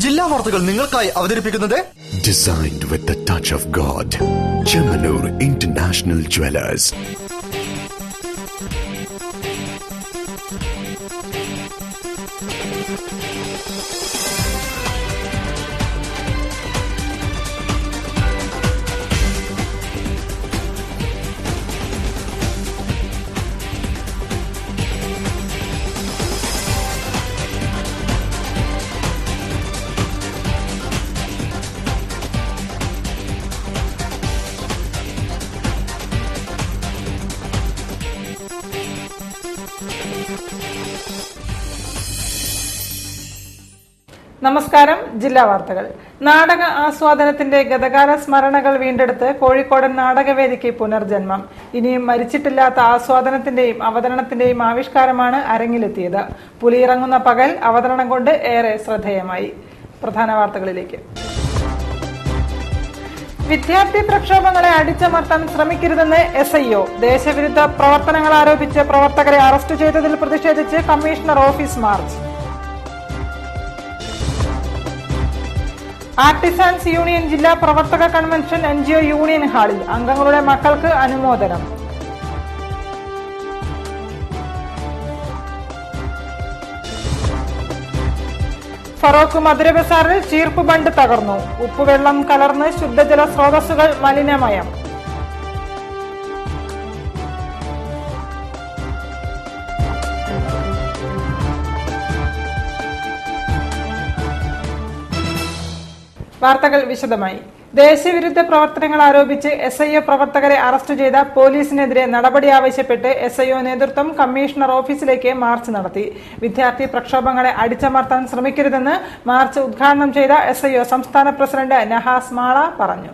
ജില്ലാ വാർത്തകൾ നിങ്ങൾക്കായി അവതരിപ്പിക്കുന്നത് Designed with the touch of God. Chemanur International Jewelers. നമസ്കാരം. ജില്ലാ വാർത്തകൾ. നാടക ആസ്വാദനത്തിന്റെ ഗതകാല സ്മരണകൾ വീണ്ടെടുത്ത് കോഴിക്കോടൻ നാടകവേദിക്ക് പുനർജന്മം. ഇനിയും മരിച്ചിട്ടില്ലാത്ത ആസ്വാദനത്തിന്റെയും അവതരണത്തിന്റെയും ആവിഷ്കാരമാണ് അരങ്ങിലെത്തിയത്. പുലിയിറങ്ങുന്ന പകൽ അവതരണം കൊണ്ട് ഏറെ ശ്രദ്ധേയമായി. പ്രധാന വാർത്തകളിലേക്ക്. വിദ്യാർത്ഥി പ്രക്ഷോഭങ്ങളെ അടിച്ചമർത്താൻ ശ്രമിക്കരുതെന്ന് SIO. ദേശവിരുദ്ധ പ്രവർത്തനങ്ങൾ ആരോപിച്ച് പ്രവർത്തകരെ അറസ്റ്റ് ചെയ്തതിൽ പ്രതിഷേധിച്ച് commissioner office March. Artisans union ജില്ലാ പ്രവർത്തക കൺവെൻഷൻ NGO യൂണിയൻ ഹാളിൽ. അംഗങ്ങളുടെ മക്കൾക്ക് അനുമോദനം. ഫറോക്ക് മധുര ബസാറിൽ ചീർപ്പ് ബണ്ട് തകർന്നു. ഉപ്പുവെള്ളം കലർന്ന് ശുദ്ധജല സ്രോതസ്സുകൾ മലിനമയം. വാർത്തകൾ വിശദമായി. ദേശവിരുദ്ധ പ്രവർത്തനങ്ങൾ ആരോപിച്ച് SIO പ്രവർത്തകരെ അറസ്റ്റ് ചെയ്ത പോലീസിനെതിരെ നടപടി ആവശ്യപ്പെട്ട് SIO നേതൃത്വം കമ്മീഷണർ ഓഫീസിലേക്ക് മാർച്ച് നടത്തി. വിദ്യാർത്ഥി പ്രക്ഷോഭങ്ങളെ അടിച്ചമർത്താൻ ശ്രമിക്കരുതെന്ന് മാർച്ച് ഉദ്ഘാടനം ചെയ്ത SIO സംസ്ഥാന പ്രസിഡന്റ് നഹാസ് മാള പറഞ്ഞു.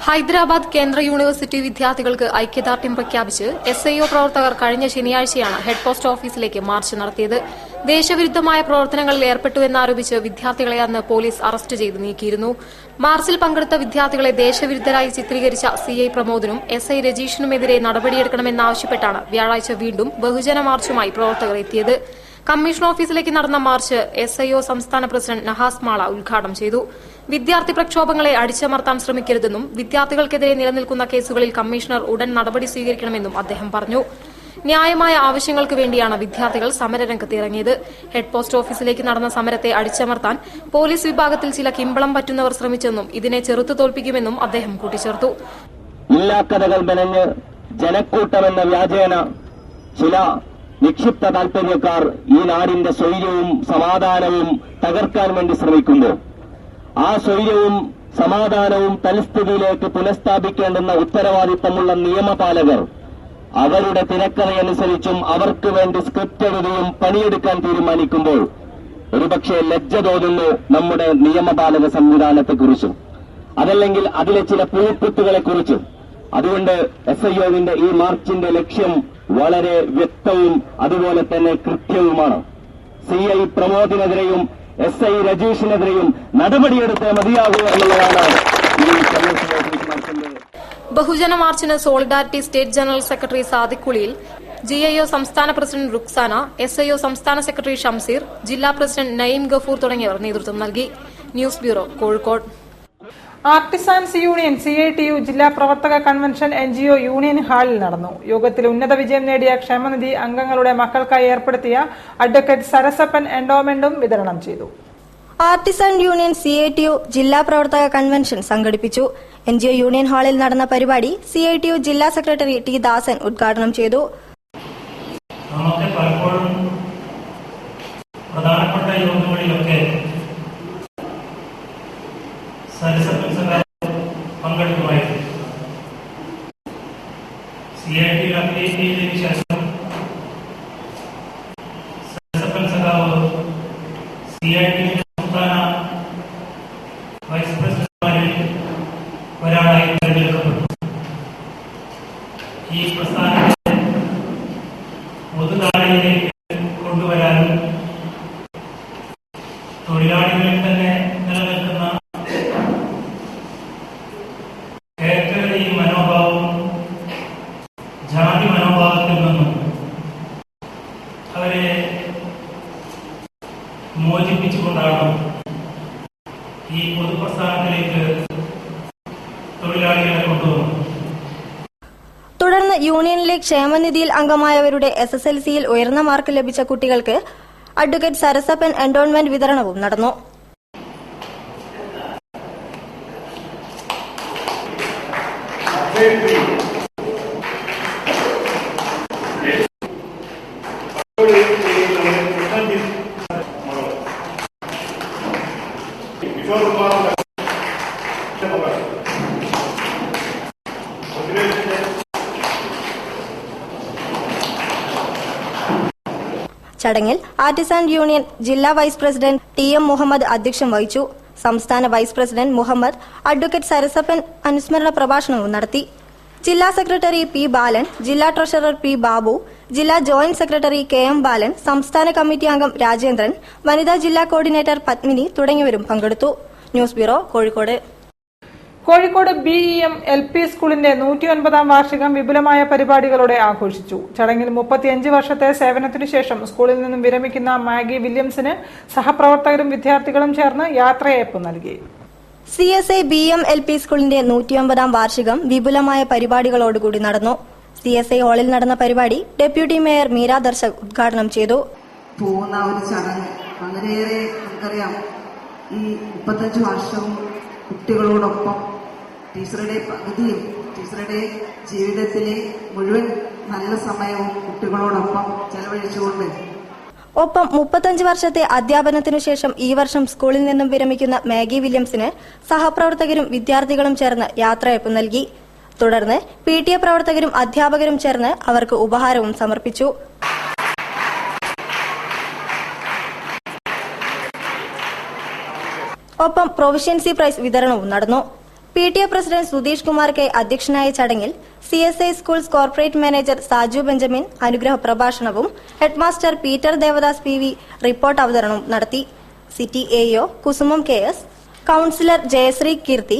ഹൈദരാബാദ് കേന്ദ്ര യൂണിവേഴ്സിറ്റി വിദ്യാർത്ഥികൾക്ക് ഐക്യദാർഢ്യം പ്രഖ്യാപിച്ച് SIO പ്രവർത്തകർ കഴിഞ്ഞ ശനിയാഴ്ചയാണ് ഹെഡ് പോസ്റ്റ് ഓഫീസിലേക്ക് മാർച്ച് നടത്തിയത്. ദേശവിരുദ്ധമായ പ്രവർത്തനങ്ങളിൽ ഏർപ്പെട്ടുവെന്നാരോപിച്ച് വിദ്യാർത്ഥികളെ അന്ന് പോലീസ് അറസ്റ്റ് ചെയ്ത് നീക്കിയിരുന്നു. മാർച്ചിൽ പങ്കെടുത്ത വിദ്യാർത്ഥികളെ ദേശവിരുദ്ധരായി ചിത്രീകരിച്ച CI പ്രമോദിനും SI രജീഷിനുമെതിരെ നടപടിയെടുക്കണമെന്നാവശ്യപ്പെട്ടാണ് വ്യാഴാഴ്ച വീണ്ടും ബഹുജന മാർച്ചുമായി പ്രവർത്തകർ എത്തിയത്. കമ്മീഷൻ ഓഫീസിലേക്ക് നടന്ന മാർച്ച് SIO സംസ്ഥാന പ്രസിഡന്റ് നഹാസ് മാള ഉദ്ഘാടനം ചെയ്തു. വിദ്യാർത്ഥി പ്രക്ഷോഭങ്ങളെ അടിച്ചമർത്താൻ ശ്രമിക്കരുതെന്നും വിദ്യാർത്ഥികൾക്കെതിരെ നിലനിൽക്കുന്ന കേസുകളിൽ കമ്മീഷണർ ഉടൻ നടപടി സ്വീകരിക്കണമെന്നും അദ്ദേഹം പറഞ്ഞു. ന്യായമായ ആവശ്യങ്ങൾക്ക് വേണ്ടിയാണ് വിദ്യാർത്ഥികൾ സമരരംഗത്ത് ഇറങ്ങിയത്. ഹെഡ് പോസ്റ്റ് ഓഫീസിലേക്ക് നടന്ന സമരത്തെ അടിച്ചമർത്താൻ പോലീസ് വിഭാഗത്തിൽ ചില കിമ്പളം പറ്റുന്നവർ ശ്രമിച്ചെന്നും ഇതിനെ ചെറുത്തു തോൽപ്പിക്കുമെന്നും അദ്ദേഹം കൂട്ടിച്ചേർത്തു. ഇല്ലാക്കഥകൾ മെനഞ്ഞ് ജനക്കൂട്ടമെന്ന വ്യാജേന ചില നിക്ഷിപ്ത താൽപര്യക്കാർ ഈ നാടിന്റെ സ്വൈര്യവും സമാധാനവും തകർക്കാൻ വേണ്ടി ശ്രമിക്കുമ്പോൾ ആ സ്വൈര്യവും സമാധാനവും തൽസ്ഥിതിയിലേക്ക് പുനഃസ്ഥാപിക്കേണ്ടുന്ന ഉത്തരവാദിത്തമുള്ള നിയമപാലകർ അവരുടെ തിരക്കഥയനുസരിച്ചും അവർക്ക് വേണ്ടി സ്ക്രിപ്റ്റ് എഴുതിയും പണിയെടുക്കാൻ തീരുമാനിക്കുമ്പോൾ ഒരുപക്ഷെ ലജ്ജ തോന്നുന്നു നമ്മുടെ നിയമപാലക സംവിധാനത്തെക്കുറിച്ചും അതല്ലെങ്കിൽ അതിലെ ചില പുഴുക്കുത്തുകളെക്കുറിച്ചും. അതുകൊണ്ട് SIOവിന്റെ ഈ മാർച്ചിന്റെ ലക്ഷ്യം വളരെ വ്യക്തവും അതുപോലെ തന്നെ കൃത്യവുമാണ്. CI പ്രമോദിനെതിരെയും SI രജീഷിനെതിരെയും നടപടിയെടുത്ത് മതിയാകൂ എന്നുള്ളതാണ് ഈ കമ്മീഷൻ ഓഫീസ് മാർച്ചിന്റെ. ബഹുജന മാർച്ചിന് solidarity state general secretary Sadiq കുളിയിൽ, GIO സംസ്ഥാന പ്രസിഡന്റ് റുക്സാന, SIO സംസ്ഥാന സെക്രട്ടറി ഷംസീർ, ജില്ലാ പ്രസിഡന്റ് നയീം ഗഫൂർ തുടങ്ങിയവർ നേതൃത്വം നൽകി. News bureau, Kozhikode. Artisans union CITU ജില്ലാ പ്രവർത്തക കൺവെൻഷൻ NGO യൂണിയൻ ഹാളിൽ നടന്നു. യോഗത്തിൽ ഉന്നത വിജയം നേടിയ ക്ഷേമനിധി അംഗങ്ങളുടെ മക്കൾക്കായി ഏർപ്പെടുത്തിയ അഡ്വക്കേറ്റ് സരസപ്പൻ എൻഡോമെന്റും വിതരണം ചെയ്തു. ആർട്ടിസാൻ യൂണിയൻ CITU ജില്ലാ പ്രവർത്തക കൺവെൻഷൻ സംഘടിപ്പിച്ചു. NGO യൂണിയൻ ഹാളിൽ നടന്ന പരിപാടി CITU ജില്ലാ സെക്രട്ടറി T ദാസൻ ഉദ്ഘാടനം ചെയ്തു. നമുക്ക് പലപ്പോഴും പ്രധാനപ്പെട്ട യോഗങ്ങളിലൊക്കെ സരസപ്പൻ സഖാവ് പങ്കെടുക്കുമായിരുന്നു. CITU അപ്ഡേറ്റ് ചെയ്തതിനു ശേഷം സരസപ്പൻ സഖാവ് CITU സംസ്ഥാന വൈസ് പ്രസിഡന്റുമാരിൽ ഒരാളായി തെരഞ്ഞെടുക്കപ്പെട്ടു. ഈ പ്രസ്ഥാനത്തെ പൊതുധാരയിലേക്ക് കൊണ്ടുവരാനും തൊഴിലാളികളിൽ തന്നെ നിലനിൽക്കുന്ന ഏകീകൃത മനോഭാവവും ജാതി മനോഭാവത്തിൽ നിന്നും അവരെ മോചിപ്പിച്ചുകൊണ്ടാണ് ഈ പൊതുപ്രസ്ഥാനത്തിലേക്ക് തൊഴിലാളികളെ കൊണ്ടുവന്നത്. തുടർന്ന് യൂണിയനിലെ ക്ഷേമനിധിയിൽ അംഗമായവരുടെ SSLCയിൽ ഉയർന്ന മാർക്ക് ലഭിച്ച കുട്ടികൾക്ക് അഡ്വക്കേറ്റ് സരസപ്പൻ എൻഡോൺമെന്റ് വിതരണവും നടന്നു. ചടങ്ങിൽ ആർട്ടിസാൻ യൂണിയൻ ജില്ലാ വൈസ് പ്രസിഡന്റ് TM മുഹമ്മദ് അധ്യക്ഷം വഹിച്ചു. സംസ്ഥാന vice president Muhammad advocate Sarasappan അനുസ്മരണ പ്രഭാഷണവും നടത്തി. ജില്ലാ സെക്രട്ടറി P ബാലൻ, ജില്ലാ ട്രഷറർ P ബാബു, ജില്ലാ ജോയിന്റ് സെക്രട്ടറി KM ബാലൻ, സംസ്ഥാന കമ്മിറ്റി അംഗം രാജേന്ദ്രൻ, വനിതാ ജില്ലാ കോർഡിനേറ്റർ പത്മിനി തുടങ്ങിയവരും പങ്കെടുത്തു. News bureau, Kozhikode. Kozhikode BEM LP സ്കൂളിന്റെ 109ാം വാർഷികം വിപുലമായ പരിപാടികളോടെ ആഘോഷിച്ചു. ചടങ്ങിൽ 35 വർഷത്തെ സേവനത്തിനു ശേഷം സ്കൂളിൽ നിന്നും വിരമിക്കുന്ന മാഗി വില്യംസിന് സഹപ്രവർത്തകരും വിദ്യാർത്ഥികളും ചേർന്ന് യാത്രയയപ്പ് നൽകി. CSI BEM LP സ്കൂളിന്റെ 109ാം വാർഷികം വിപുലമായ പരിപാടികളോടുകൂടി നടന്നു. CSI ഹാളിൽ നടന്ന പരിപാടി ഡെപ്യൂട്ടി മേയർ മീര ദർശക് ഉദ്ഘാടനം ചെയ്തു. പോകുന്ന ഒരു ചടങ്ങ് വളരെയേറെ നമുക്കറിയാം. ഈ 35 വർഷവും കുട്ടികളോടൊപ്പം ടീച്ചറുടെ പകുതിയും ടീച്ചറുടെ ജീവിതത്തിലെ മുഴുവൻ നല്ല സമയവും കുട്ടികളോടൊപ്പം ചെലവഴിച്ചുകൊണ്ട് ഒപ്പം 35 വർഷത്തെ അധ്യാപനത്തിനു ശേഷം ഈ വർഷം സ്കൂളിൽ നിന്നും വിരമിക്കുന്ന മാഗി വില്യംസിന് സഹപ്രവർത്തകരും വിദ്യാർത്ഥികളും ചേർന്ന് യാത്രയയപ്പ് നൽകി. തുടർന്ന് PTA പ്രവർത്തകരും അധ്യാപകരും ചേർന്ന് അവർക്ക് ഉപഹാരവും സമർപ്പിച്ചു. ഒപ്പം പ്രൊവിഷ്യൻസി പ്രൈസ് വിതരണവും നടന്നു. PTA president Sudheesh Kumar K അധ്യക്ഷനായ ചടങ്ങിൽ CSI schools corporate manager Saju Benjamin അനുഗ്രഹ പ്രഭാഷണവും headmaster Peter Devadas PV report അവതരണവും നടത്തി. City AO Kusumam KS, councillor Jayasree Keerthi,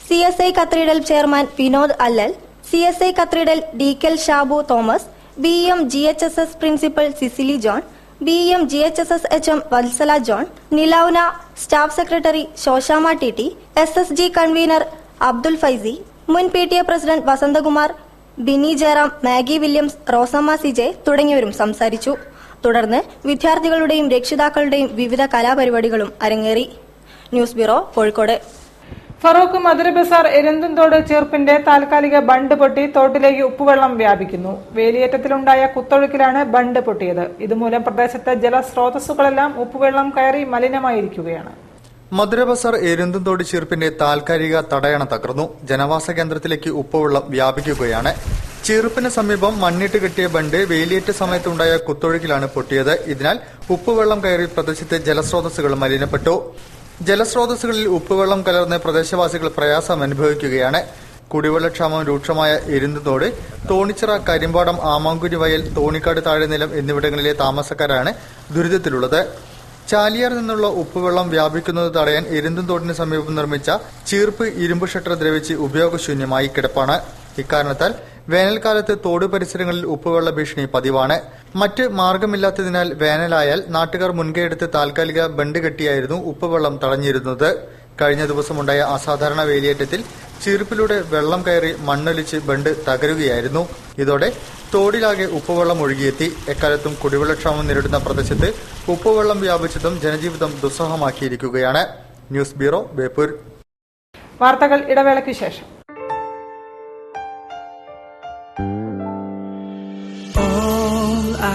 CSI cathedral chairman Vinod Allal, CSI cathedral DKL Shabu Thomas, BEM GHSS principal Cecily John, BEM GHSS HM Vatsala John, നിലൗന staff secretary Soshamma TT, SSG convener Abdul Faizy, മുൻ PTA president Vasanthakumar, Bini Jayaram, Maggie Williams, Rosamma CJ തുടങ്ങിയവരും സംസാരിച്ചു. തുടർന്ന് വിദ്യാർത്ഥികളുടെയും രക്ഷിതാക്കളുടെയും വിവിധ കലാപരിപാടികളും അരങ്ങേറി. News bureau, Kozhikode. ഫറൂഖ് മധുര ബസാർ എരുന്തുംതോട് ചീർപ്പിന്റെ താൽക്കാലിക ബണ്ട് പൊട്ടി തോട്ടിലേക്ക് ഉപ്പുവെള്ളം വ്യാപിക്കുന്നു. വേലിയേറ്റത്തിലുണ്ടായ കുത്തൊഴുക്കിലാണ് ബണ്ട് പൊട്ടിയത്. ഇതുമൂലം പ്രദേശത്തെ ജലസ്രോതസ്സുകളെല്ലാം ഉപ്പുവെള്ളം കയറി മലിനമായിരിക്കുകയാണ്. മധുര ബസാർ എരുന്തുംതോട് ചീർപ്പിന്റെ താൽക്കാലിക തടയണ തകർന്നു. ജനവാസ കേന്ദ്രത്തിലേക്ക് ഉപ്പുവെള്ളം വ്യാപിക്കുകയാണ്. ചീർപ്പിന് സമീപം മണ്ണിട്ട് കെട്ടിയ ബണ്ട് വേലിയേറ്റ സമയത്തുണ്ടായ കുത്തൊഴുക്കിലാണ് പൊട്ടിയത്. ഇതിനാൽ ഉപ്പുവെള്ളം കയറി പ്രദേശത്തെ ജലസ്രോതസ്സുകൾ മലിനപ്പെട്ടു. ജലസ്രോതസ്സുകളിൽ ഉപ്പുവെള്ളം കലർന്ന് പ്രദേശവാസികൾ പ്രയാസം അനുഭവിക്കുകയാണ്. കുടിവെള്ളക്ഷാമം രൂക്ഷമായ എരുന്തുംതോട്, തോണിച്ചിറ, കരിമ്പാടം, ആമാങ്കുരി വയൽ, തോണിക്കാട് താഴെനിലം എന്നിവിടങ്ങളിലെ താമസക്കാരാണ് ദുരിതത്തിലുള്ളത്. ചാലിയാർ നിന്നുള്ള ഉപ്പുവെള്ളം വ്യാപിക്കുന്നത് തടയാൻ എരുന്തുംതോടിന് സമീപം നിർമ്മിച്ച ചീർപ്പ് ഇരുമ്പ് ഷട്ടർ ദ്രവിച്ച് ഉപയോഗശൂന്യമായി കിടപ്പാണ്. ഇക്കാരണത്താൽ വേനൽക്കാലത്ത് തോട് പരിസരങ്ങളിൽ ഉപ്പുവെള്ള ഭീഷണി പതിവാണ്. മറ്റ് മാർഗമില്ലാത്തതിനാൽ വേനലായാൽ നാട്ടുകാർ മുൻകൈയെടുത്ത് താൽക്കാലിക ബണ്ട് കെട്ടിയായിരുന്നു ഉപ്പുവെള്ളം തടഞ്ഞിരുന്നത്. കഴിഞ്ഞ ദിവസമുണ്ടായ അസാധാരണ വേലിയേറ്റത്തിൽ ചീർപ്പിലൂടെ വെള്ളം കയറി മണ്ണൊലിച്ച് ബണ്ട് തകരുകയായിരുന്നു. ഇതോടെ തോടിലാകെ ഉപ്പുവെള്ളം ഒഴുകിയെത്തി. എക്കാലത്തും കുടിവെള്ളക്ഷാമം നേരിടുന്ന പ്രദേശത്ത് ഉപ്പുവെള്ളം വ്യാപിച്ചതും ജനജീവിതം ദുസ്സഹമാക്കിയിരിക്കുകയാണ്. News bureau, Beypore. വാർത്തകൾ ഇടവേളയ്ക്ക് ശേഷം.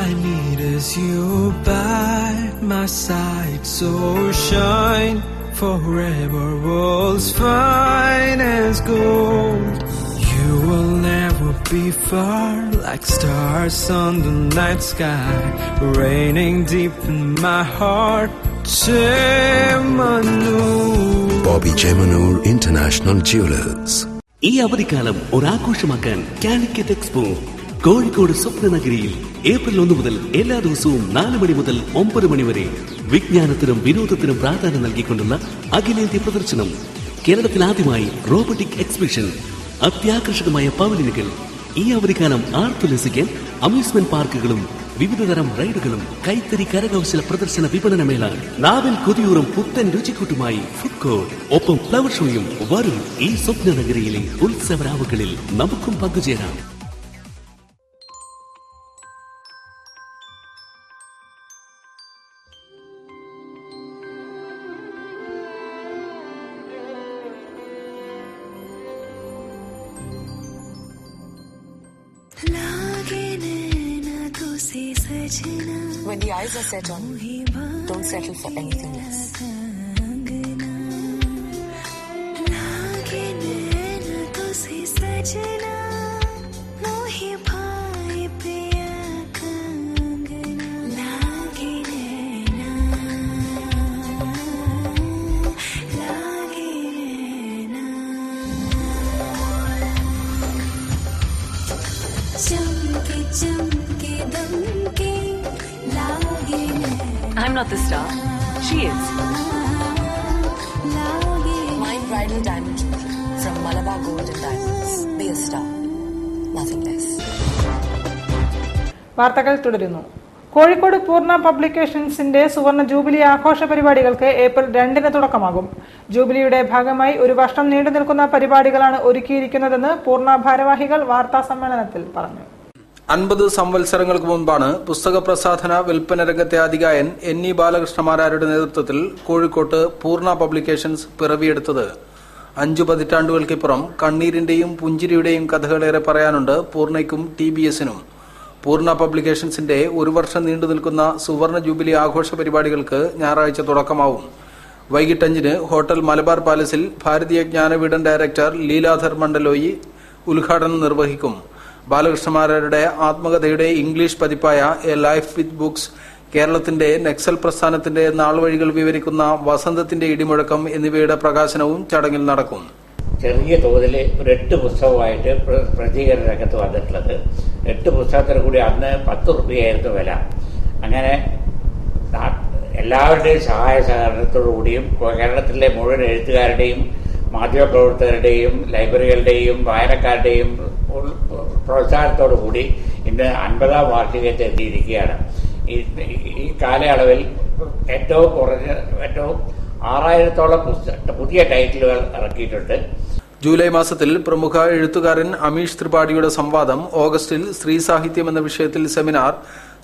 I need is you by my side, so shine forever, world's finest gold. You will never be far, like stars on the night sky, raining deep in my heart. Chemanur. Bobby Chemanur International Jewelers. ഈ അവധിക്കാലം ഒരാഘോഷമാക്കാൻ Calicut expo Kozhikode സ്വപ്നനഗരിയിൽ April 1 മുതൽ എല്ലാ ദിവസവും 4 മണി മുതൽ 9 മണി വരെ വിജ്ഞാനത്തിനും വിനോദത്തിനും പ്രാധാന്യം നൽകിക്കൊണ്ടുള്ള അഖിലേന്ത്യാ പ്രദർശനം. കേരളത്തിൽ ആദ്യമായി റോബോട്ടിക് എക്സിബിഷൻ, അത്യാകർഷകമായ പവലിയനുകൾ. ഈ അവധിക്കാലം ആർത്തുല്ലസിക്കാൻ അമ്യൂസ്മെന്റ് പാർക്കുകളും വിവിധതരം റൈഡുകളും, കൈത്തറി കരകൗശല പ്രദർശന വിപണനമേള, നാവിൽ കൊതിയൂറും പുത്തൻ രുചിക്കൂട്ടുമായി ഫുഡ് കോർട്ട്, ഒപ്പം ഫ്ലവർ ഷോയും. വരും ഈ സ്വപ്ന നഗരിയിലെ ഉത്സവരാവുകളിൽ നമുക്കും പങ്കുചേരാം. When the eyes are set on you, don't settle for anything less. I'm not the star. She is. My bridal diamond jewelry from Malabar Gold and Diamonds. Be a star. Nothing less. വാർത്തകൾ തുടരുന്നു. കോഴിക്കോട് പൂർണ്ണ പബ്ലിക്കേഷൻസിന്റെ സുവർണ jubilee ആഘോഷ പരിപാടികൾക്ക് April 2 തുടക്കമാകും. ജൂബിലിയുടെ ഭാഗമായി 1 വർഷം നീണ്ടു നിൽക്കുന്ന പരിപാടികളാണ് ഒരുക്കിയിരിക്കുന്നതെന്ന് പൂർണ്ണ ഭാരവാഹികൾ വാർത്താ സമ്മേളനത്തിൽ പറഞ്ഞു. 50 സംവത്സരങ്ങൾക്ക് മുൻപാണ് പുസ്തക പ്രസാധന വിൽപ്പന രംഗത്തെ അധികായൻ NE ബാലകൃഷ്ണമാരാരുടെ നേതൃത്വത്തിൽ കോഴിക്കോട്ട് പൂർണ്ണ പബ്ലിക്കേഷൻസ് പിറവിയെടുത്തത്. 5 പതിറ്റാണ്ടുകൾക്കിപ്പുറം കണ്ണീരിന്റെയും പുഞ്ചിരിയുടെയും കഥകളേറെ പറയാനുണ്ട് പൂർണ്ണയ്ക്കും TBSനും. പൂർണ്ണ പബ്ലിക്കേഷൻസിന്റെ 1 വർഷം നീണ്ടു നിൽക്കുന്ന സുവർണ ജൂബിലി ആഘോഷ പരിപാടികൾക്ക് ഞായറാഴ്ച തുടക്കമാവും. വൈകിട്ട് 5-ന് ഹോട്ടൽ മലബാർ പാലസിൽ ഭാരതീയ ജ്ഞാനപീഠം ഡയറക്ടർ ലീലാധർ മണ്ഡലോയി ഉദ്ഘാടനം നിർവഹിക്കും. ബാലകൃഷ്ണമാരാരുടെ ആത്മകഥയുടെ ഇംഗ്ലീഷ് പതിപ്പായ എ ലൈഫ് വിത്ത് ബുക്സ്, കേരളത്തിന്റെ നക്സൽ പ്രസ്ഥാനത്തിന്റെ നാൾവഴികൾ വിവരിക്കുന്ന വസന്തത്തിന്റെ ഇടിമുഴക്കം എന്നിവയുടെ പ്രകാശനവും ചടങ്ങിൽ നടക്കും. ചെറിയ തോതിൽ ഒരു 8 പുസ്തകമായിട്ട് പ്രസിദ്ധീകരണ രംഗത്ത് വന്നിട്ടുള്ളത്. 8 പുസ്തകത്തിന് കൂടി അന്ന് 10 രൂപയായിരുന്നു വില. അങ്ങനെ എല്ലാവരുടെയും സഹായ സഹകരണത്തോടുകൂടിയും കേരളത്തിലെ മുഴുവൻ എഴുത്തുകാരുടെയും മാധ്യമപ്രവർത്തകരുടെയും ലൈബ്രറികളുടെയും വായനക്കാരുടെയും പ്രോത്സാഹനത്തോടുകൂടി ഇന്ന് 50ാം വാർഷികത്തിൽ എത്തിയിരിക്കുകയാണ്. ഈ കാലയളവിൽ ഏറ്റവും 6000-ഓളം പുതിയ ടൈറ്റിലുകൾ ഇറക്കിയിട്ടുണ്ട്. ജൂലൈ മാസത്തിൽ പ്രമുഖ എഴുത്തുകാരൻ അമീഷ് ത്രിപാഠിയുടെ സംവാദം, ഓഗസ്റ്റിൽ സ്ത്രീ സാഹിത്യം എന്ന വിഷയത്തിൽ സെമിനാർ,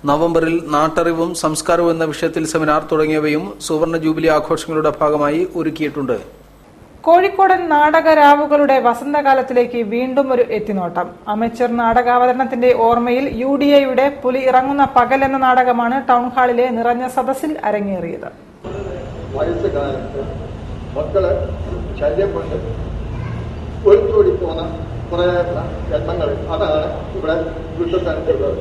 നവംബറിൽ നാട്ടറിവും സംസ്കാരവും എന്ന വിഷയത്തിൽ സെമിനാർ തുടങ്ങിയവയും സുവർണ ജൂബിലി ആഘോഷങ്ങളുടെ ഭാഗമായി ഒരുക്കിയിട്ടുണ്ട്. കോഴിക്കോടൻ നാടകരാവുകളുടെ വസന്തകാലത്തിലേക്ക് വീണ്ടും ഒരു എത്തിനോട്ടം. അമേച്ചർ നാടകാവതരണത്തിന്റെ ഓർമ്മയിൽ UDAയുടെ പുലി ഇറങ്ങുന്ന പകൽ എന്ന നാടകമാണ് ടൗൺ ഹാളിലെ നിറഞ്ഞ സദസ്സിൽ അരങ്ങേറിയത്. വയസ്സുകാലത്ത് മക്കളെ ശല്യം കൊണ്ട് ഒളിച്ചോടി പോന്ന കുറെ ജന്മങ്ങൾ, അതാണ് ഇവിടെ ദുഷ്ടസ്ഥാനത്തുള്ളത്.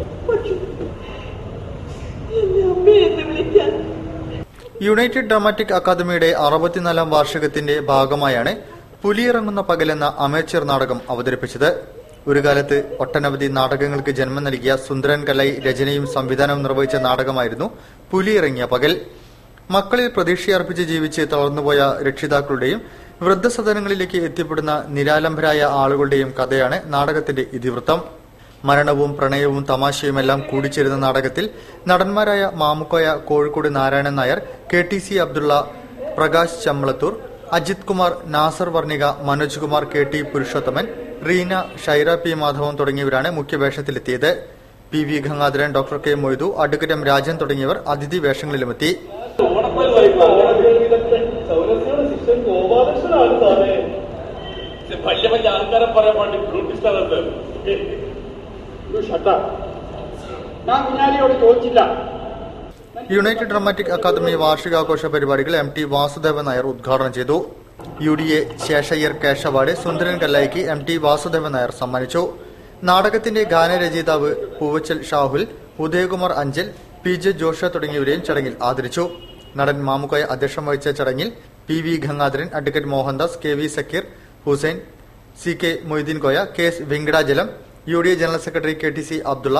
യുണൈറ്റഡ് ഡ്രാമാറ്റിക് അക്കാദമിയുടെ 64ാം വാർഷികത്തിന്റെ ഭാഗമായാണ് പുലിയിറങ്ങുന്ന പകലെന്ന അമേച്ചർ നാടകം അവതരിപ്പിച്ചത്. ഒരു കാലത്ത് ഒട്ടനവധി നാടകങ്ങൾക്ക് ജന്മം നൽകിയ സുന്ദരൻ കലൈ രചനയും സംവിധാനവും നിർവഹിച്ച നാടകമായിരുന്നു പുലിയിറങ്ങിയ പകൽ. മക്കളിൽ പ്രതീക്ഷയർപ്പിച്ച് ജീവിച്ച് തളർന്നുപോയ രക്ഷിതാക്കളുടെയും വൃദ്ധസദനങ്ങളിലേക്ക് എത്തിപ്പെടുന്ന നിരാലംബരായ ആളുകളുടെയും കഥയാണ് നാടകത്തിന്റെ ഇതിവൃത്തം. മരണവും പ്രണയവും തമാശയുമെല്ലാം കൂടിച്ചേരുന്ന നാടകത്തിൽ നടന്മാരായ Mamukkoya Kozhikode Narayanan Nair, KTC Abdulla, Prakash ചമ്മളത്തൂർ, Ajith Kumar, Nasar Varnika, Manoj Kumar, KT Purushothaman, Reena, Shayara P Madhavan തുടങ്ങിയവരാണ് മുഖ്യവേഷത്തിലെത്തിയത്. PV Gangadharan, doctor K Moidu, advocate M Rajan തുടങ്ങിയവർ അതിഥി വേഷങ്ങളിലുമെത്തി. യുണൈറ്റഡ് ഡ്രാമാറ്റിക് അക്കാദമി വാർഷികാഘോഷ പരിപാടികൾ MT വാസുദേവൻ നായർ ഉദ്ഘാടനം ചെയ്തു. UDA ശേഷയ്യർ ക്യാഷ് അവാർഡ് സുന്ദരൻ കല്ലായിക്ക് MT വാസുദേവൻ നായർ സമ്മാനിച്ചു. നാടകത്തിന്റെ ഗാനരചയിതാവ് പൂവച്ചൽ ഷാഹുൽ, ഉദയകുമാർ അഞ്ചൽ, PJ ജോഷ തുടങ്ങിയവരെയും ചടങ്ങിൽ ആദരിച്ചു. നടൻ മാമുക്കോയ അധ്യക്ഷം വഹിച്ച ചടങ്ങിൽ PV Gangadharan, advocate Mohandas, KV Sakkir Hussain, CK Moideen Koya, KS Venkatachalam, UDA general secretary KTC Abdulla,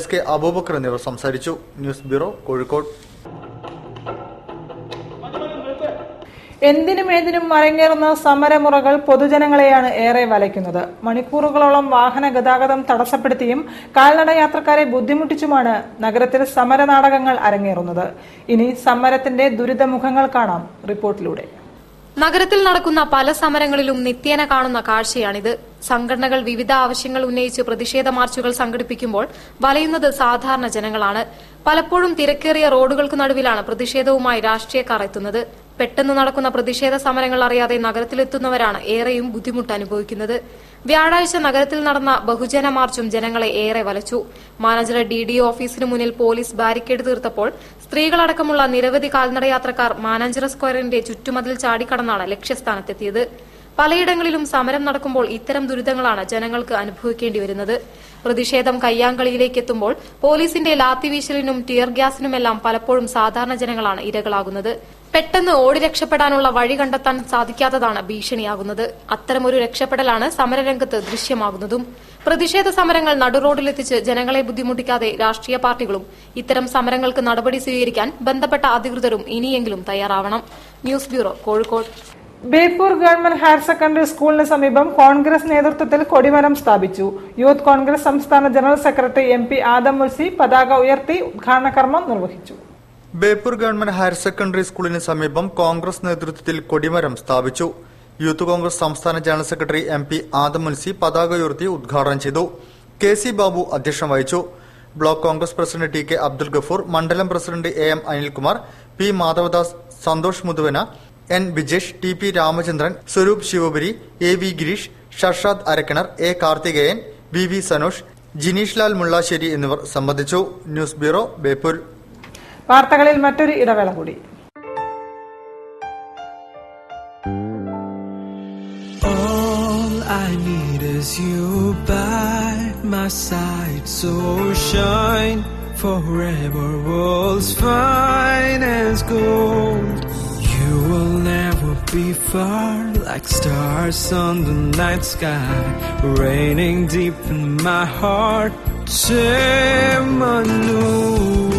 SK Aboobacker എന്നിവർ സംസാരിച്ചു. News bureau, Kozhikode. എന്തിനും ഏതിനും അരങ്ങേറുന്ന സമരമുറകൾ പൊതുജനങ്ങളെയാണ് ഏറെ വലയ്ക്കുന്നത്. മണിക്കൂറുകളോളം വാഹന ഗതാഗതം തടസ്സപ്പെടുത്തിയും കാൽനട യാത്രക്കാരെ ബുദ്ധിമുട്ടിച്ചുമാണ് നഗരത്തിൽ സമരനാടകങ്ങൾ അരങ്ങേറുന്നത്. ഇനി സമരത്തിന്റെ ദുരിതമുഖങ്ങൾ കാണാം റിപ്പോർട്ടിലൂടെ. നഗരത്തിൽ നടക്കുന്ന പല സമരങ്ങളിലും നിത്യേന കാണുന്ന കാഴ്ചയാണിത്. സംഘടനകൾ വിവിധ ആവശ്യങ്ങൾ ഉന്നയിച്ച് പ്രതിഷേധ മാർച്ചുകൾ സംഘടിപ്പിക്കുമ്പോൾ വലയുന്നത് സാധാരണ ജനങ്ങളാണ്. പലപ്പോഴും തിരക്കേറിയ റോഡുകൾക്ക് നടുവിലാണ് പ്രതിഷേധവുമായി രാഷ്ട്രീയക്കാർ എത്തുന്നത്. പെട്ടെന്ന് നടക്കുന്ന പ്രതിഷേധ സമരങ്ങൾ അറിയാതെ നഗരത്തിലെത്തുന്നവരാണ് ഏറെയും ബുദ്ധിമുട്ട് അനുഭവിക്കുന്നത്. വ്യാഴാഴ്ച നഗരത്തിൽ നടന്ന ബഹുജന മാർച്ചും ജനങ്ങളെ ഏറെ വലച്ചു. മാനഞ്ചിറ DDO ഓഫീസിന് മുന്നിൽ പോലീസ് ബാരിക്കേഡ് തീർത്തപ്പോൾ സ്ത്രീകളടക്കമുള്ള നിരവധി കാൽനടയാത്രക്കാർ മാനാഞ്ചിറ സ്ക്വയറിന്റെ ചുറ്റുമതിൽ ചാടിക്കടന്നാണ് ലക്ഷ്യസ്ഥാനത്തെത്തിയത്. പലയിടങ്ങളിലും സമരം നടക്കുമ്പോൾ ഇത്തരം ദുരിതങ്ങളാണ് ജനങ്ങൾക്ക് അനുഭവിക്കേണ്ടി വരുന്നത്. പ്രതിഷേധം കയ്യാങ്കളിയിലേക്ക് എത്തുമ്പോൾ പോലീസിന്റെ ലാത്തിവീശലിനും ടിയർ ഗ്യാസിനുമെല്ലാം പലപ്പോഴും സാധാരണ ജനങ്ങളാണ് ഇരകളാകുന്നത്. പെട്ടെന്ന് ഓടി രക്ഷപ്പെടാനുള്ള വഴി കണ്ടെത്താൻ സാധിക്കാത്തതാണ് ഭീഷണിയാകുന്നത്. അത്തരമൊരു രക്ഷപ്പെടലാണ് സമരരംഗത്ത് ദൃശ്യമാകുന്നതും. പ്രതിഷേധ സമരങ്ങൾ നടുറോഡിലെത്തിച്ച് ജനങ്ങളെ ബുദ്ധിമുട്ടിക്കാതെ രാഷ്ട്രീയ പാർട്ടികളും ഇത്തരം സമരങ്ങൾക്ക് നടപടി സ്വീകരിക്കാൻ ബന്ധപ്പെട്ട അധികൃതരും ഇനിയെങ്കിലും തയ്യാറാവണം. News bureau, Kozhikode. Beypore government higher secondary സ്കൂളിന് സമീപം കോൺഗ്രസ് നേതൃത്വത്തിൽ കൊടിമരം സ്ഥാപിച്ചു. യൂത്ത് കോൺഗ്രസ് സംസ്ഥാന general secretary MP Adam Mulsi പതാക ഉയർത്തി ഉദ്ഘാടന കർമ്മം നിർവഹിച്ചു. ബേപ്പൂർ ഗവൺമെന്റ് ഹയർ സെക്കൻഡറി സ്കൂളിന് സമീപം കോൺഗ്രസ് നേതൃത്വത്തിൽ കൊടിമരം സ്ഥാപിച്ചു. യൂത്ത് കോൺഗ്രസ് സംസ്ഥാന general secretary MP Adam Mulsi പതാക ഉയർത്തി ഉദ്ഘാടനം ചെയ്തു. KC ബാബു അധ്യക്ഷം വഹിച്ചു. Block Congress president TK Abdul Gafoor, മണ്ഡലം president AM Anilkumar, P Madhavadas, Santhosh Muthuvana, N Bijesh, TP Ramachandran, Swaroop Shivapuri, AV Gireesh, Sharshad Arakkinar, A Karthikeyan, VV Sanosh, Jineesh Lal Mullassery എന്നിവർ സംബന്ധിച്ചു. News bureau, Beypore. വാർത്തകളിൽ മറ്റൊരു ഇടവേള കൂടി. All I need is you by my side, so shine forever, world's finest gold. You will never be far, like stars on the night sky, raining deep in my heart.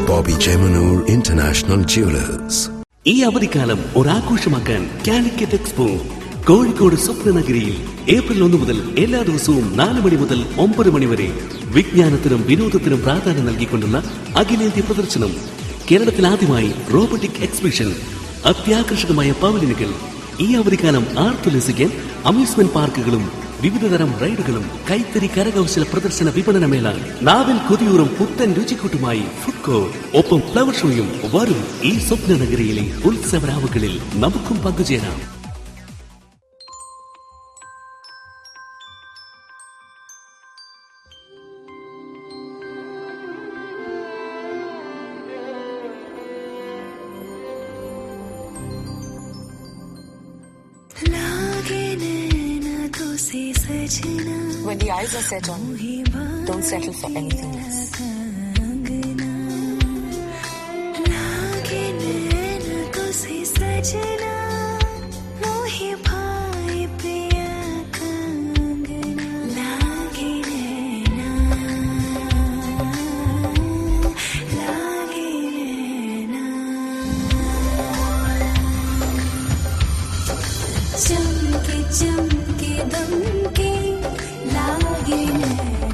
Bobby Chemanur International Jewelers. ഈ അവധിക്കാലം ഒരാഘോഷമാക്കാൻ Calicut expo Kozhikode സ്വപ്നനഗരിയിൽ April 1 മുതൽ എല്ലാ ദിവസവും 4 മണി മുതൽ 9 മണി വരെ വിജ്ഞാനത്തിനും വിനോദത്തിനും പ്രാധാന്യം നൽകിക്കൊണ്ടുള്ള അഖിലേന്ത്യാ പ്രദർശനം. കേരളത്തിൽ ആദ്യമായി റോബോട്ടിക് എക്സിബിഷൻ, അത്യാകർഷകമായ പവലിയനുകൾ. ഈ അവധിക്കാലം ആർത്തുല്ലസിക്കാൻ അമ്യൂസ്മെന്റ് പാർക്കുകളും വിവിധതരം റൈഡുകളും കൈത്തറി കരകൗശല പ്രദർശന വിപണനമേള, നാവിൽ കൊതിയൂറും പുത്തൻ രുചിക്കൂട്ടുമായി ഫുഡ് കോർട്ട്, ഒപ്പം ഫ്ലവർ ഷോയും. വരും ഈ സ്വപ്നനഗരിയിലെ ഉത്സവരാവുകളിൽ നമുക്കും പങ്കുചേരാം. When the eyes are set on you, don't settle for anything less.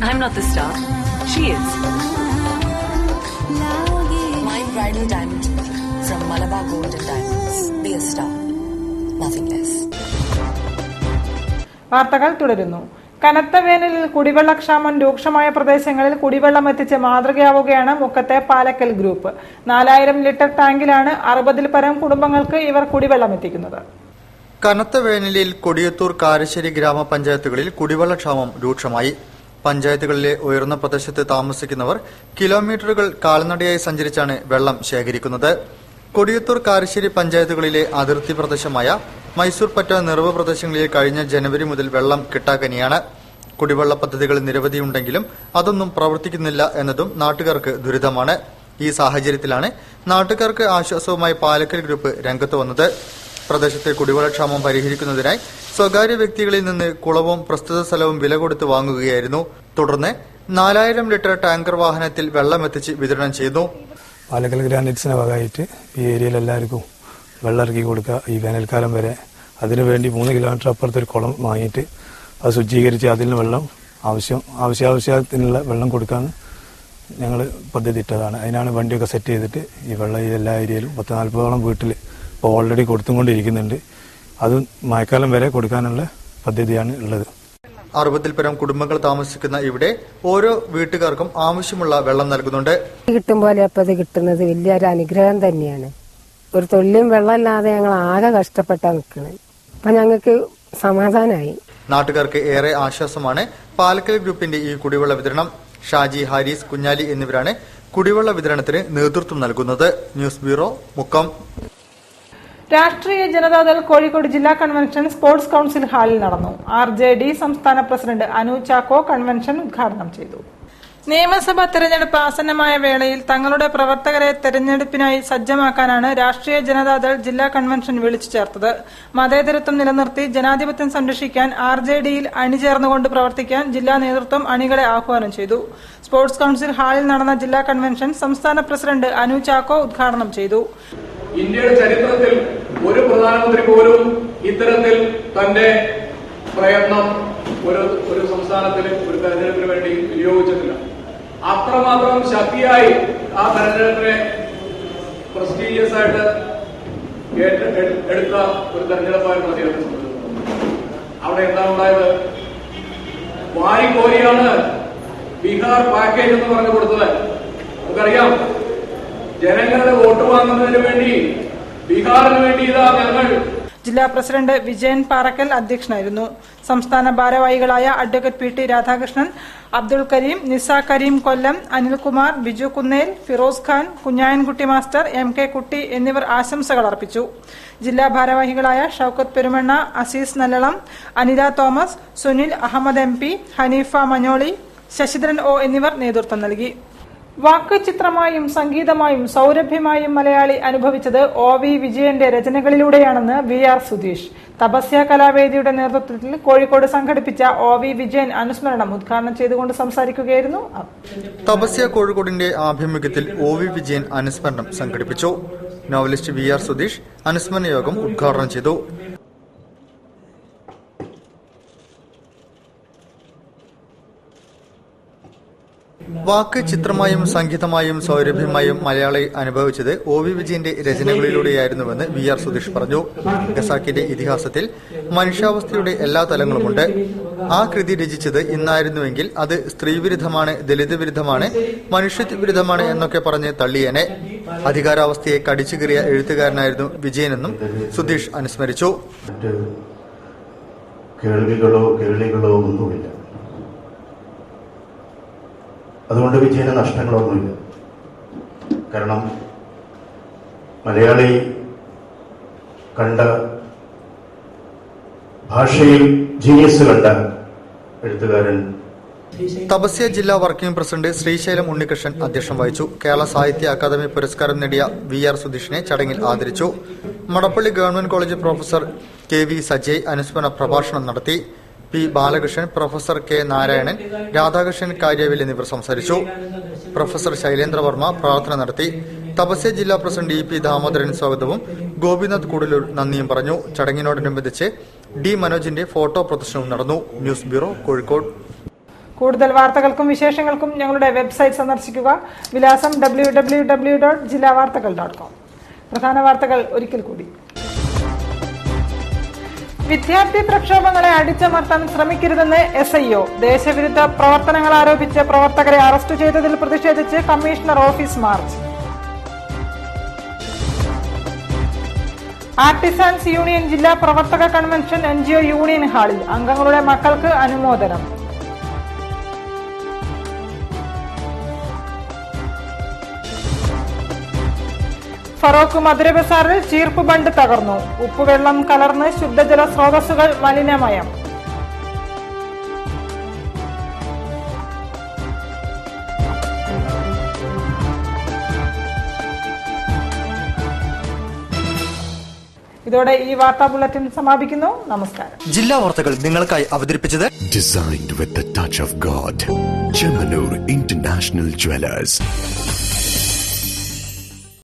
I'm not the star. She is. My bridal diamond from Malabar Gold and Diamonds. Be a star. Nothing less. വാർത്തകൾ തുടരുന്നു. കനത്ത വേനലിൽ കുടിവെള്ളക്ഷാമം രൂക്ഷമായ പ്രദേശങ്ങളിൽ കുടിവെള്ളം എത്തിച്ച് മാതൃകയാവുകയാണ് മുക്കത്തെ Palakkal group. 4000 litre ടാങ്കിലാണ് 60-ൽ പരം കുടുംബങ്ങൾക്ക് ഇവർ കുടിവെള്ളം എത്തിക്കുന്നത്. കനത്ത വേനലിൽ കൊടിയത്തൂർ, കാരശ്ശേരി ഗ്രാമപഞ്ചായത്തുകളിൽ കുടിവെള്ളക്ഷാമം രൂക്ഷമായി. പഞ്ചായത്തുകളിലെ ഉയർന്ന പ്രദേശത്ത് താമസിക്കുന്നവർ കിലോമീറ്ററുകൾ കാൽനടയായി സഞ്ചരിച്ചാണ് വെള്ളം ശേഖരിക്കുന്നത്. കൊടിയത്തൂർ, കാരശ്ശേരി പഞ്ചായത്തുകളിലെ അതിർത്തി പ്രദേശമായ മൈസൂർ പറ്റ നിറവ് പ്രദേശങ്ങളിൽ കഴിഞ്ഞ ജനുവരി മുതൽ വെള്ളം കിട്ടാക്കനിയാണ്. കുടിവെള്ള പദ്ധതികൾ നിരവധിയുണ്ടെങ്കിലും അതൊന്നും പ്രവർത്തിക്കുന്നില്ല എന്നതും നാട്ടുകാർക്ക് ദുരിതമാണ്. ഈ സാഹചര്യത്തിലാണ് നാട്ടുകാർക്ക് ആശ്വാസവുമായി പാലക്കൽ ഗ്രൂപ്പ് രംഗത്ത് വന്നത്. പ്രദേശത്തെ കുടിവെള്ളക്ഷാമം പരിഹരിക്കുന്നതിനായി സ്വകാര്യ വ്യക്തികളിൽ നിന്ന് കുളവും പ്രസ്തുത സ്ഥലവും വില കൊടുത്ത് വാങ്ങുകയായിരുന്നു. തുടർന്ന് 4000 ലിറ്റർ ടാങ്കർ വാഹനത്തിൽ വെള്ളമെത്തിച്ച് വിതരണം ചെയ്തു. പാലക്കൽ ഗ്രാനൈറ്റ്സിന്റെ ഭാഗമായിട്ട് ഈ ഏരിയയിൽ എല്ലാവർക്കും വെള്ളം ഇറക്കി കൊടുക്കുക. ഈ വേനൽക്കാലം വരെ അതിനുവേണ്ടി 3 കിലോമീറ്റർ അപ്പുറത്തൊരു കുളം വാങ്ങിയിട്ട് അത് ശുചീകരിച്ച് അതിന് വെള്ളം ആവശ്യത്തിനുള്ള വെള്ളം കൊടുക്കാൻ ഞങ്ങൾ പദ്ധതി ഇട്ടതാണ്. അതിനാണ് വണ്ടിയൊക്കെ സെറ്റ് ചെയ്തിട്ട് ഈ വെള്ളം ഈ എല്ലാ ഏരിയയിലും 40-40ഓളം വീട്ടിൽ ഇപ്പോൾ ഓൾറെഡി കൊടുത്തുകൊണ്ടിരിക്കുന്നുണ്ട്. അത് മഴക്കാലം വരെ കൊടുക്കാനുള്ള പദ്ധതിയാണ് ഉള്ളത്. 60-ൽ പരം കുടുംബങ്ങൾ താമസിക്കുന്ന ഇവിടെ ഓരോ വീട്ടുകാർക്കും ആവശ്യമുള്ള വെള്ളം നൽകുന്നുണ്ട്. കിട്ടും പോലെ അപ്പോൾ അത് കിട്ടുന്നത് വലിയൊരു അനുഗ്രഹം തന്നെയാണ്. ഒരു തുള്ളിയും വെള്ളമില്ലാതെ ഞങ്ങൾ ആകെ കഷ്ടപ്പെട്ടാ നിൽക്കുന്നത്. അപ്പൊ ഞങ്ങൾക്ക് സമാധാനമായി. നാട്ടുകാർക്ക് ഏറെ ആശ്വാസമാണ് പാലക്കൽ ഗ്രൂപ്പിന്റെ ഈ കുടിവെള്ള വിതരണം. ഷാജി, ഹാരിസ്, കുഞ്ഞാലി എന്നിവരാണ് കുടിവെള്ള വിതരണത്തിന് നേതൃത്വം നൽകുന്നത്. News bureau, Mukkam. രാഷ്ട്രീയ ജനതാദൾ കോഴിക്കോട് ജില്ലാ കൺവെൻഷൻ സ്പോർട്സ് കൌൺസിൽ ഹാളിൽ നടന്നു. RJD സംസ്ഥാന പ്രസിഡന്റ് അനു ചാക്കോ കൺവെൻഷൻ ഉദ്ഘാടനം ചെയ്തു. നിയമസഭാ തെരഞ്ഞെടുപ്പ് ആസന്നമായ വേളയിൽ തങ്ങളുടെ പ്രവർത്തകരെ തെരഞ്ഞെടുപ്പിനായി സജ്ജമാക്കാനാണ് രാഷ്ട്രീയ ജനതാദൾ ജില്ലാ കൺവെൻഷൻ വിളിച്ചു ചേർത്തത്. മതേതരത്വം നിലനിർത്തി ജനാധിപത്യം സംരക്ഷിക്കാൻ RJDയിൽ അണിചേർന്നുകൊണ്ട് പ്രവർത്തിക്കാൻ ജില്ലാ നേതൃത്വം അണികളെ ആഹ്വാനം ചെയ്തു. സ്പോർട്സ് കൌൺസിൽ ഹാളിൽ നടന്ന ജില്ലാ കൺവെൻഷൻ സംസ്ഥാന പ്രസിഡന്റ് അനു ചാക്കോ ഉദ്ഘാടനം ചെയ്തു. ഇന്ത്യയുടെ ചരിത്രത്തിൽ ഒരു പ്രധാനമന്ത്രി പോലും ഇത്തരത്തിൽ തന്റെ പ്രയത്നം ഒരു സംസ്ഥാനത്തിൽ ഒരു തെരഞ്ഞെടുപ്പിന് വേണ്ടി വിനിയോഗിച്ചിട്ടില്ല. അത്രമാത്രം ശക്തിയായി ആ തെരഞ്ഞെടുപ്പിനെ പ്രസ്റ്റീജിയസ് ആയിട്ട് എടുത്ത ഒരു തെരഞ്ഞെടുപ്പായിരുന്നു അദ്ദേഹത്തെ സംബന്ധിച്ചിടത്തോളം. അവിടെ എന്താണ് ഉണ്ടായത്? വാരിക്കോരിയാണ് ബീഹാർ പാക്കേജ് എന്ന് പറഞ്ഞു കൊടുത്തത്. നമുക്കറിയാം, ജനങ്ങളുടെ വോട്ട് വാങ്ങുന്നതിന് വേണ്ടി ബീഹാറിന് വേണ്ടി ഇതാ ഞങ്ങൾ. ജില്ലാ പ്രസിഡന്റ് വിജയൻ പാറക്കൽ അധ്യക്ഷനായിരുന്നു. സംസ്ഥാന ഭാരവാഹികളായ advocate PT Radhakrishnan, Abdul Kareem, Nisa Kareem Kollam, Anilkumar, Biju Kunnel, Firoz Khan, Kunhayankutty master, MK Kutty എന്നിവർ ആശംസകൾ അർപ്പിച്ചു. ജില്ലാ ഭാരവാഹികളായ ഷൌക്കത്ത് പെരുമണ്ണ, അസീസ് നല്ലളം, അനില തോമസ്, സുനിൽ അഹമ്മദ് MP, ഹനീഫ മഞ്ഞോളി, ശശിധരൻ O എന്നിവർ നേതൃത്വം നൽകി. വാക്ക് ചിത്രമായും സംഗീതമായും സൗരഭ്യമായും മലയാളി അനുഭവിച്ചത് OV വിജയന്റെ രചനകളിലൂടെയാണെന്ന് VR സുധീഷ്. തപസ്യ കലാവേദിയുടെ നേതൃത്വത്തിൽ കോഴിക്കോട് സംഘടിപ്പിച്ച OV വിജയൻ അനുസ്മരണം ഉദ്ഘാടനം ചെയ്തുകൊണ്ട് സംസാരിക്കുകയായിരുന്നു. തപസ്യ കോഴിക്കോടിന്റെ ആഭിമുഖ്യത്തിൽ OV വിജയൻ അനുസ്മരണം സംഘടിപ്പിച്ചു. നോവലിസ്റ്റ് VR സുധീഷ് അനുസ്മരണ യോഗം ഉദ്ഘാടനം ചെയ്തു. വാക്ക് ചിത്രമായും സംഗീതമായും സൗരഭ്യമായും മലയാളി അനുഭവിച്ചത് OV വിജയന്റെ രചനകളിലൂടെയായിരുന്നുവെന്ന് VR സുധീഷ് പറഞ്ഞു. ഖസാക്കിന്റെ ഇതിഹാസത്തിൽ മനുഷ്യാവസ്ഥയുടെ എല്ലാ തലങ്ങളുമുണ്ട്. ആ കൃതി രചിച്ചത് ഇന്നായിരുന്നുവെങ്കിൽ അത് സ്ത്രീവിരുദ്ധമാണ്, ദലിത് വിരുദ്ധമാണ്, മനുഷ്യത്വ വിരുദ്ധമാണ് എന്നൊക്കെ പറഞ്ഞ് തള്ളിയേനെ. അധികാരാവസ്ഥയെ കടിച്ചുകീറിയ എഴുത്തുകാരനായിരുന്നു വിജയനെന്നും സുധീഷ് അനുസ്മരിച്ചു. കേളികളോ ഒന്നുമില്ല. അതുകൊണ്ട് വിജയന് നഷ്ടങ്ങളൊന്നുമില്ല. കാരണം മലയാളി കണ്ട ഭാഷയിൽ ജീനിയസ് കണ്ട എഴുത്തുകാരൻ. തപസ്യ ജില്ലാ വർക്കിംഗ് പ്രസിഡന്റ് ശ്രീശൈലം ഉണ്ണികൃഷ്ണൻ അധ്യക്ഷം വഹിച്ചു. കേരള സാഹിത്യ അക്കാദമി പുരസ്കാരം നേടിയ VR സുധീഷിനെ ചടങ്ങിൽ ആദരിച്ചു. Madappally government college professor KV Sajay അനുസ്മരണ പ്രഭാഷണം നടത്തി. P Balakrishnan, professor K Narayanan, Radhakrishnan കാര്യവിൽ എന്നിവർ സംസാരിച്ചു. പ്രൊഫസർ ശൈലേന്ദ്രവർമ്മ പ്രാർത്ഥന നടത്തി. തപസ്യ ജില്ലാ പ്രസിഡന്റ് EP ദാമോദരൻ സ്വാഗതവും ഗോപിനാഥ് കൂടലൂർ നന്ദിയും പറഞ്ഞു. ചടങ്ങിനോടനുബന്ധിച്ച് D മനോജിന്റെ ഫോട്ടോ പ്രദർശനവും നടന്നു. News bureau, Kozhikode. കൂടുതൽ വാർത്തകൾക്കും വിശേഷങ്ങൾക്കും ഞങ്ങളുടെ വെബ്സൈറ്റ് സന്ദർശിക്കുക. വിലാസം www.jillavartakal.com. പ്രധാന വാർത്തകൾ ഒരിക്കൽ കൂടി. വിദ്യാർത്ഥി പ്രക്ഷോഭങ്ങളെ അടിച്ചമർത്താൻ ശ്രമിക്കരുതെന്ന് SIO. ദേശവിരുദ്ധ പ്രവർത്തനങ്ങൾ ആരോപിച്ച് പ്രവർത്തകരെ അറസ്റ്റ് ചെയ്തതിൽ പ്രതിഷേധിച്ച് commissioner office March. Artisans union ജില്ലാ പ്രവർത്തക കൺവെൻഷൻ NGO യൂണിയൻ ഹാളിൽ അംഗങ്ങളുടെ മക്കൾക്ക് അനുമോദനം. ഫറോക്ക് മധുര ബസാറിൽ ചീർപ്പ് ബണ്ട് തകർന്നു. ഉപ്പുവെള്ളം കലർന്ന് ശുദ്ധജല സ്രോതസ്സുകൾ മലിനമയം. ഇതോടെ ഈ വാർത്താ ബുള്ളറ്റിൻ സമാപിക്കുന്നു. നമസ്കാരം. ജില്ലാ വാർത്തകൾ നിങ്ങൾക്കായി അവതരിപ്പിച്ചത് Designed with the touch of God. Chemanur International Jewelers.